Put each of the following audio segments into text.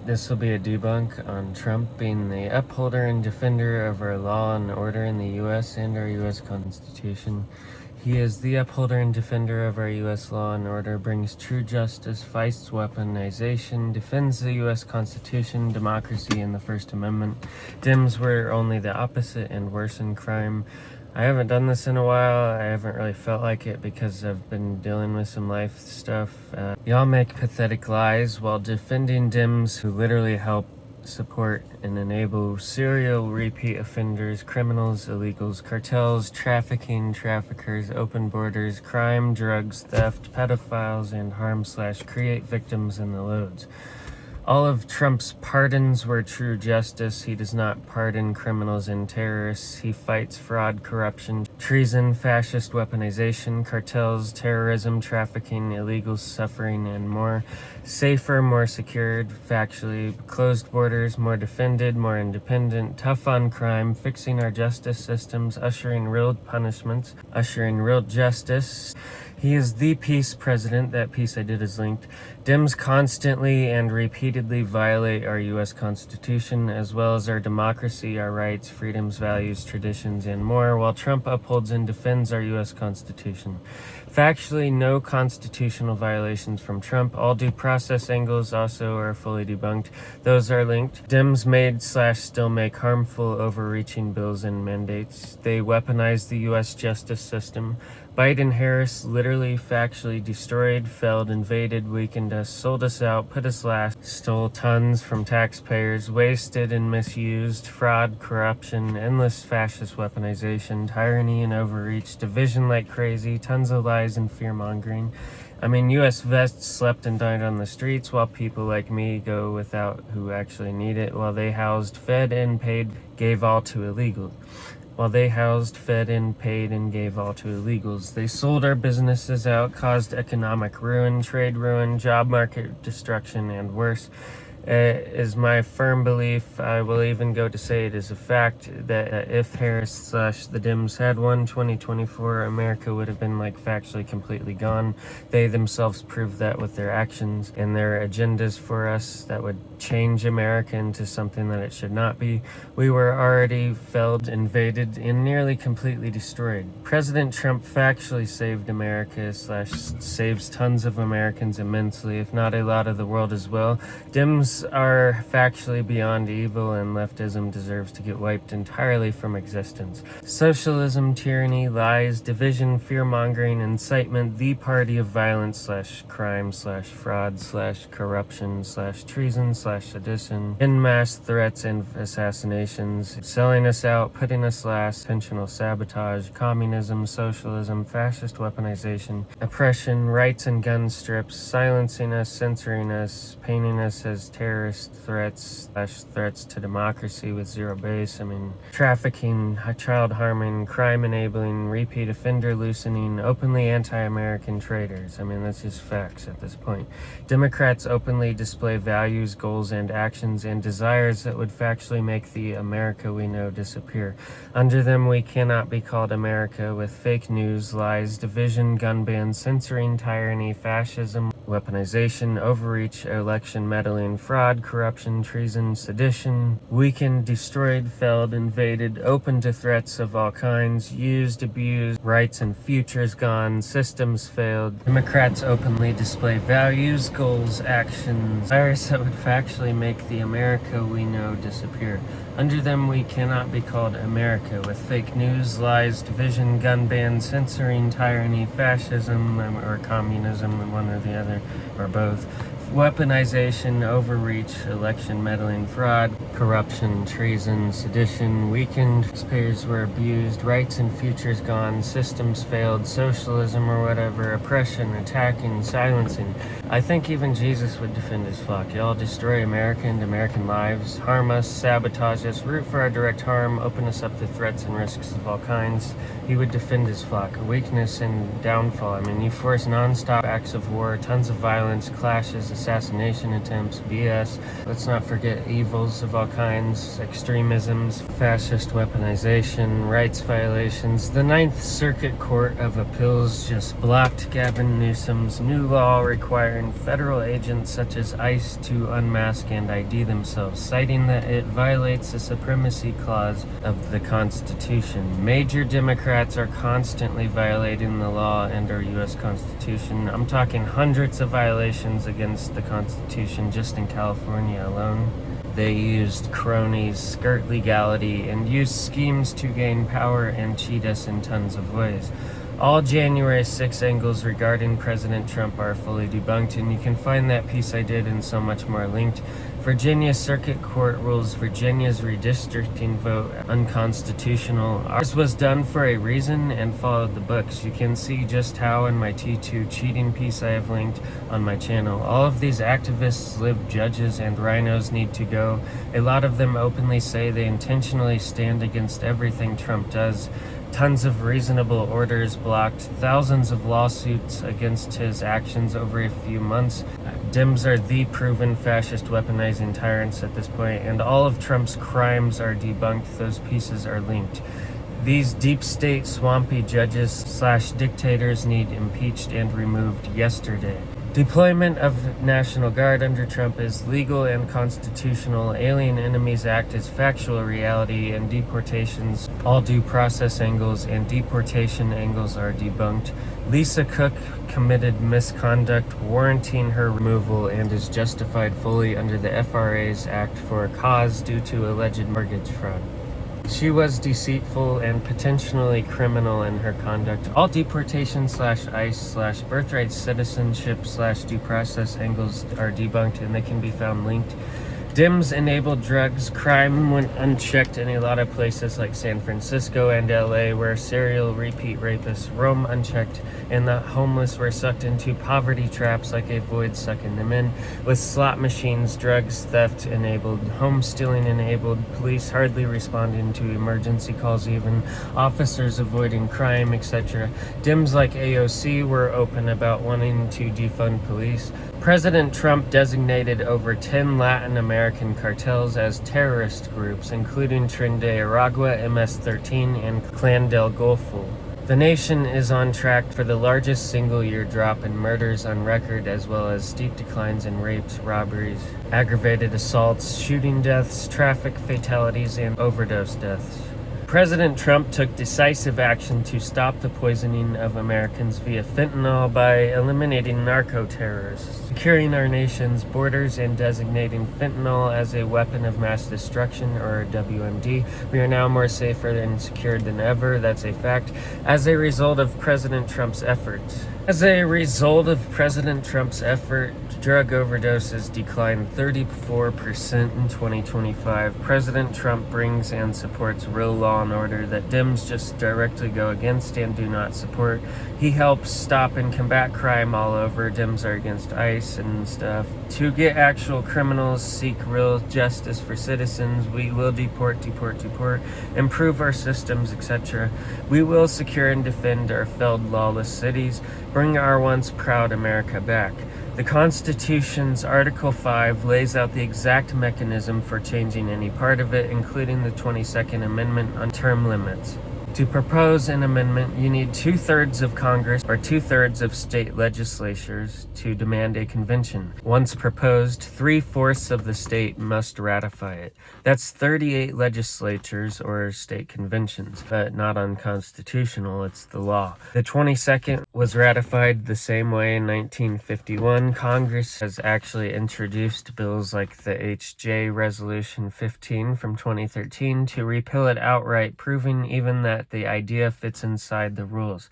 This will be a debunk on Trump being the upholder and defender of our law and order in the U.S. and our U.S. Constitution. He is the upholder and defender of our U.S. law and order, brings true justice, fights weaponization, defends the U.S. Constitution, democracy, and the First Amendment. Dems were only the opposite and worsened crime. I haven't done this in a while. I haven't really felt like it because I've been dealing with some life stuff. Y'all make pathetic lies while defending Dems who literally help support and enable serial repeat offenders, criminals, illegals, cartels, trafficking, traffickers, open borders, crime, drugs, theft, pedophiles, and harm/create victims in the loads. All of Trump's pardons were true justice. He does not pardon criminals and terrorists. He fights fraud, corruption, treason, fascist weaponization, cartels, terrorism, trafficking, illegals, suffering, and more. Safer, more secured, factually, closed borders, more defended, more independent, tough on crime, fixing our justice systems, ushering real punishments, ushering real justice. He is the peace president. That piece I did is linked. Dems constantly and repeatedly violate our U.S. Constitution, as well as our democracy, our rights, freedoms, values, traditions, and more, while Trump upholds and defends our U.S. Constitution. Factually, no constitutional violations from Trump. All due process angles also are fully debunked. Those are linked. Dems made/still make harmful, overreaching bills and mandates. They weaponize the U.S. justice system. Biden-Harris literally factually destroyed, failed, invaded, weakened us, sold us out, put us last, stole tons from taxpayers, wasted and misused, fraud, corruption, endless fascist weaponization, tyranny and overreach, division like crazy, tons of lies and fear-mongering. I mean, U.S. vets slept and died on the streets while people like me go without who actually need it, while they housed, fed, and paid, gave all to illegals. While they housed, fed, and paid, and gave all to illegals. They sold our businesses out, caused economic ruin, trade ruin, job market destruction, and worse. Is my firm belief, I will even go to say it is a fact, that if Harris/the Dems had won 2024, America would have been factually completely gone. They themselves proved that with their actions and their agendas for us that would change America into something that it should not be. We were already failed, invaded, and nearly completely destroyed. President Trump factually saved America/saves tons of Americans immensely, if not a lot of the world as well. Dems are factually beyond evil, and leftism deserves to get wiped entirely from existence. Socialism, tyranny, lies, division, fear-mongering, incitement, the party of violence/crime/fraud/corruption/treason/sedition, en masse threats and assassinations, selling us out, putting us last, intentional sabotage, communism, socialism, fascist weaponization, oppression, rights and gun strips, silencing us, censoring us, painting us as terrorist threats to democracy with zero base. I mean, trafficking, child harming, crime enabling, repeat offender loosening, openly anti-American traitors. I mean, that's just facts at this point. Democrats openly display values, goals, and actions and desires that would factually make the America we know disappear. Under them, we cannot be called America, with fake news, lies, division, gun bans, censoring, tyranny, fascism, weaponization, overreach, election meddling, fraud, corruption, treason, sedition, weakened, destroyed, failed, invaded, open to threats of all kinds, used, abused, rights and futures gone, systems failed. Democrats openly display values, goals, actions, desires that would factually make the America we know disappear. Under them, we cannot be called America, with fake news, lies, division, gun bans, censoring, tyranny, fascism, or communism, one or the other, or both. Weaponization, overreach, election meddling, fraud, corruption, treason, sedition, weakened, taxpayers were abused, rights and futures gone, systems failed, socialism or whatever, oppression, attacking, silencing. I think even Jesus would defend his flock. Y'all destroy America and American lives, harm us, sabotage us, root for our direct harm, open us up to threats and risks of all kinds. He would defend his flock. Weakness and downfall. I mean, you force non-stop acts of war, tons of violence, clashes, assassination attempts, BS. Let's not forget evils of all kinds, extremisms, fascist weaponization, rights violations. The Ninth Circuit Court of Appeals just blocked Gavin Newsom's new law requiring federal agents such as ICE to unmask and ID themselves, citing that it violates the supremacy clause of the Constitution. Major Democrats are constantly violating the law and our U.S. Constitution. I'm talking hundreds of violations against the Constitution just in California alone. They used cronies, skirt legality, and used schemes to gain power and cheat us in tons of ways. All January 6 angles regarding President Trump are fully debunked, and you can find that piece I did and so much more linked. Virginia Circuit Court rules Virginia's redistricting vote unconstitutional. Ours was done for a reason and followed the books. You can see just how in my T2 cheating piece I have linked on my channel. All of these activists, lib judges, and rhinos need to go. A lot of them openly say they intentionally stand against everything Trump does. Tons of reasonable orders blocked, thousands of lawsuits against his actions over a few months. Dems are the proven fascist weaponizing tyrants at this point, and all of Trump's crimes are debunked. Those pieces are linked. These deep state swampy judges / dictators need impeached and removed yesterday. Deployment of National Guard under Trump is legal and constitutional. Alien Enemies Act is factual reality, and deportations, all due process angles and deportation angles are debunked. Lisa Cook committed misconduct, warranting her removal, and is justified fully under the FRA's Act for a cause due to alleged mortgage fraud. She was deceitful and potentially criminal in her conduct. All deportation /ICE birthright citizenship /due process angles are debunked, and they can be found linked. Dems enabled drugs. Crime went unchecked in a lot of places like San Francisco and LA, where serial repeat rapists roam unchecked, and the homeless were sucked into poverty traps like a void sucking them in, with slot machines, drugs, theft enabled, home stealing enabled, police hardly responding to emergency calls even, officers avoiding crime, etc. Dems like AOC were open about wanting to defund police. President Trump designated over 10 Latin American cartels as terrorist groups, including Tren de Aragua, MS-13, and Clan del Golfo. The nation is on track for the largest single-year drop in murders on record, as well as steep declines in rapes, robberies, aggravated assaults, shooting deaths, traffic fatalities, and overdose deaths. President Trump took decisive action to stop the poisoning of Americans via fentanyl by eliminating narco-terrorists, securing our nation's borders, and designating fentanyl as a weapon of mass destruction, or WMD. We are now more safer and secured than ever. That's a fact. As a result of President Trump's efforts. Drug overdoses declined 34% in 2025. President Trump brings and supports real law and order that Dems just directly go against and do not support. He helps stop and combat crime all over. Dems are against ICE and stuff. To get actual criminals, seek real justice for citizens. We will deport, improve our systems, etc. We will secure and defend our failed lawless cities, bring our once proud America back. The Constitution's Article 5 lays out the exact mechanism for changing any part of it, including the 22nd Amendment on term limits. To propose an amendment, you need 2/3 of Congress or 2/3 of state legislatures to demand a convention. Once proposed, 3/4 of the state must ratify it. That's 38 legislatures or state conventions, but not unconstitutional, it's the law. The 22nd was ratified the same way in 1951. Congress has actually introduced bills like the HJ Resolution 15 from 2013 to repeal it outright, proving even that the idea fits inside the rules.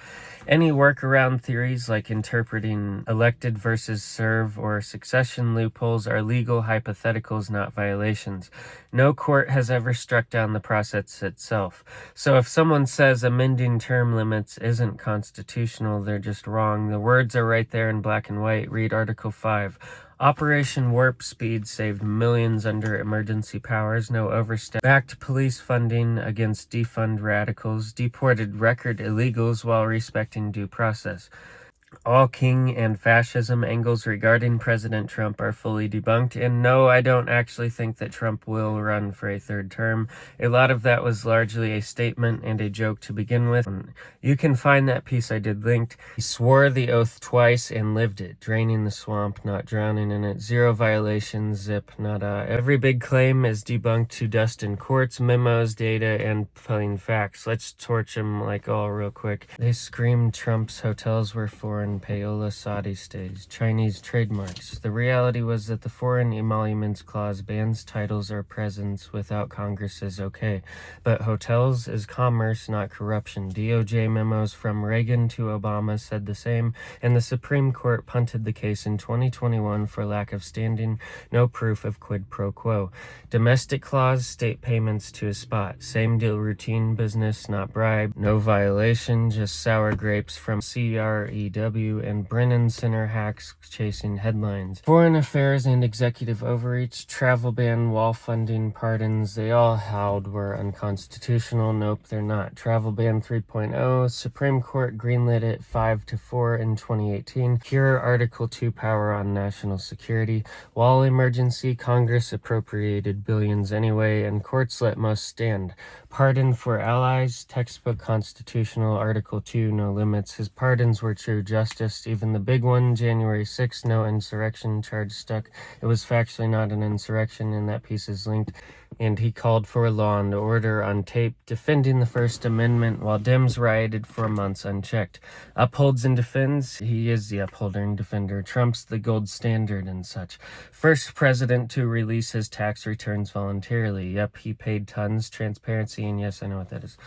Any workaround theories like interpreting elected versus serve or succession loopholes are legal hypotheticals, not violations. No court has ever struck down the process itself. So if someone says amending term limits isn't constitutional, they're just wrong. The words are right there in black and white. Read Article 5. Operation Warp Speed saved millions under emergency powers, no overstep, backed police funding against defund radicals, deported record illegals while respecting due process. All king and fascism angles regarding President Trump are fully debunked, and no, I don't actually think that Trump will run for a third term. A lot of that was largely a statement and a joke to begin with. You can find that piece I did linked. He swore the oath twice and lived it, draining the swamp, not drowning in it. Zero violations, zip, nada. Every big claim is debunked to dust in courts, memos, data, and plain facts. Let's torch him like all real quick. They screamed Trump's hotels were foreign, payola Saudi stays, Chinese trademarks. The reality was that the Foreign Emoluments Clause bans titles or presents without Congress is okay, but hotels is commerce, not corruption. DOJ memos from Reagan to Obama said the same, and the Supreme Court punted the case in 2021 for lack of standing, no proof of quid pro quo. Domestic clause, state payments to a spot. Same deal, routine business, not bribe. No violation, just sour grapes from CREW and Brennan Center hacks chasing headlines. Foreign affairs and executive overreach, travel ban, wall funding, pardons, they all howled were unconstitutional. Nope, they're not. Travel ban 3.0, Supreme Court greenlit it 5-4 in 2018. Pure Article 2 power on national security. Wall emergency, Congress appropriated billions anyway, and courts let most stand. Pardon for allies, textbook constitutional, Article 2, no limits. His pardons were true justice. Even the big one, January 6th, no insurrection charge stuck. It was factually not an insurrection, and that piece is linked. And he called for law and order on tape, defending the First Amendment while Dems rioted for months unchecked. Upholds and defends, he is the upholder and defender. Trump's the gold standard and such. First president to release his tax returns voluntarily. Yep, he paid tons, transparency, and yes, I know what that is.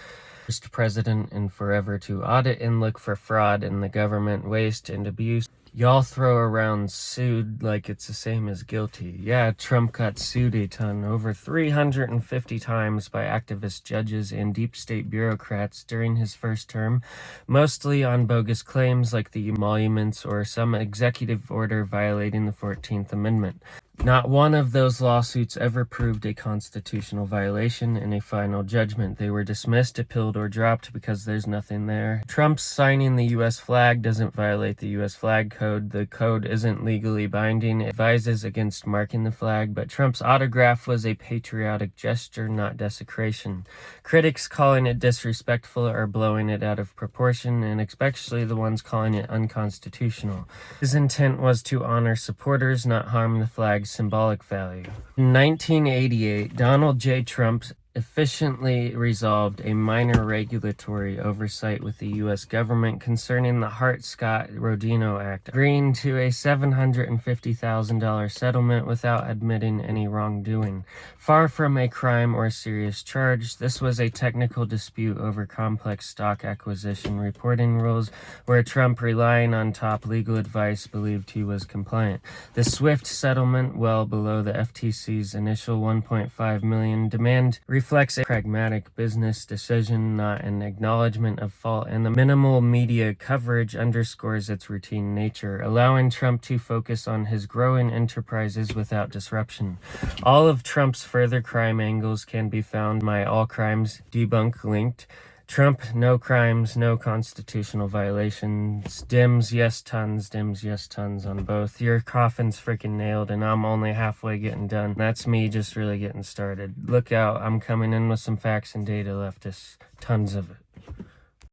First president in forever to audit and look for fraud in the government, waste, and abuse. Y'all throw around sued like it's the same as guilty. Yeah, Trump got sued a ton, over 350 times by activist judges and deep state bureaucrats during his first term, mostly on bogus claims like the emoluments or some executive order violating the 14th Amendment. Not one of those lawsuits ever proved a constitutional violation in a final judgment. They were dismissed, appealed, or dropped because there's nothing there. Trump's signing the U.S. flag doesn't violate the U.S. flag code. The code isn't legally binding. It advises against marking the flag, but Trump's autograph was a patriotic gesture, not desecration. Critics calling it disrespectful are blowing it out of proportion, and especially the ones calling it unconstitutional. His intent was to honor supporters, not harm the flag's symbolic value. In 1988, Donald J. Trump efficiently resolved a minor regulatory oversight with the U.S. government concerning the Hart-Scott-Rodino Act, agreeing to a $750,000 settlement without admitting any wrongdoing. Far from a crime or serious charge, this was a technical dispute over complex stock acquisition reporting rules where Trump, relying on top legal advice, believed he was compliant. The swift settlement, well below the FTC's initial $1.5 million demand, reflects a pragmatic business decision, not an acknowledgement of fault, and the minimal media coverage underscores its routine nature, allowing Trump to focus on his growing enterprises without disruption. All of Trump's further crime angles can be found in my All Crimes Debunk linked. Trump, no crimes, no constitutional violations. Dems, yes tons. Dems, yes tons on both. Your coffin's freaking nailed, and I'm only halfway getting done. That's me just really getting started. Look out, I'm coming in with some facts and data, leftists. Tons of it.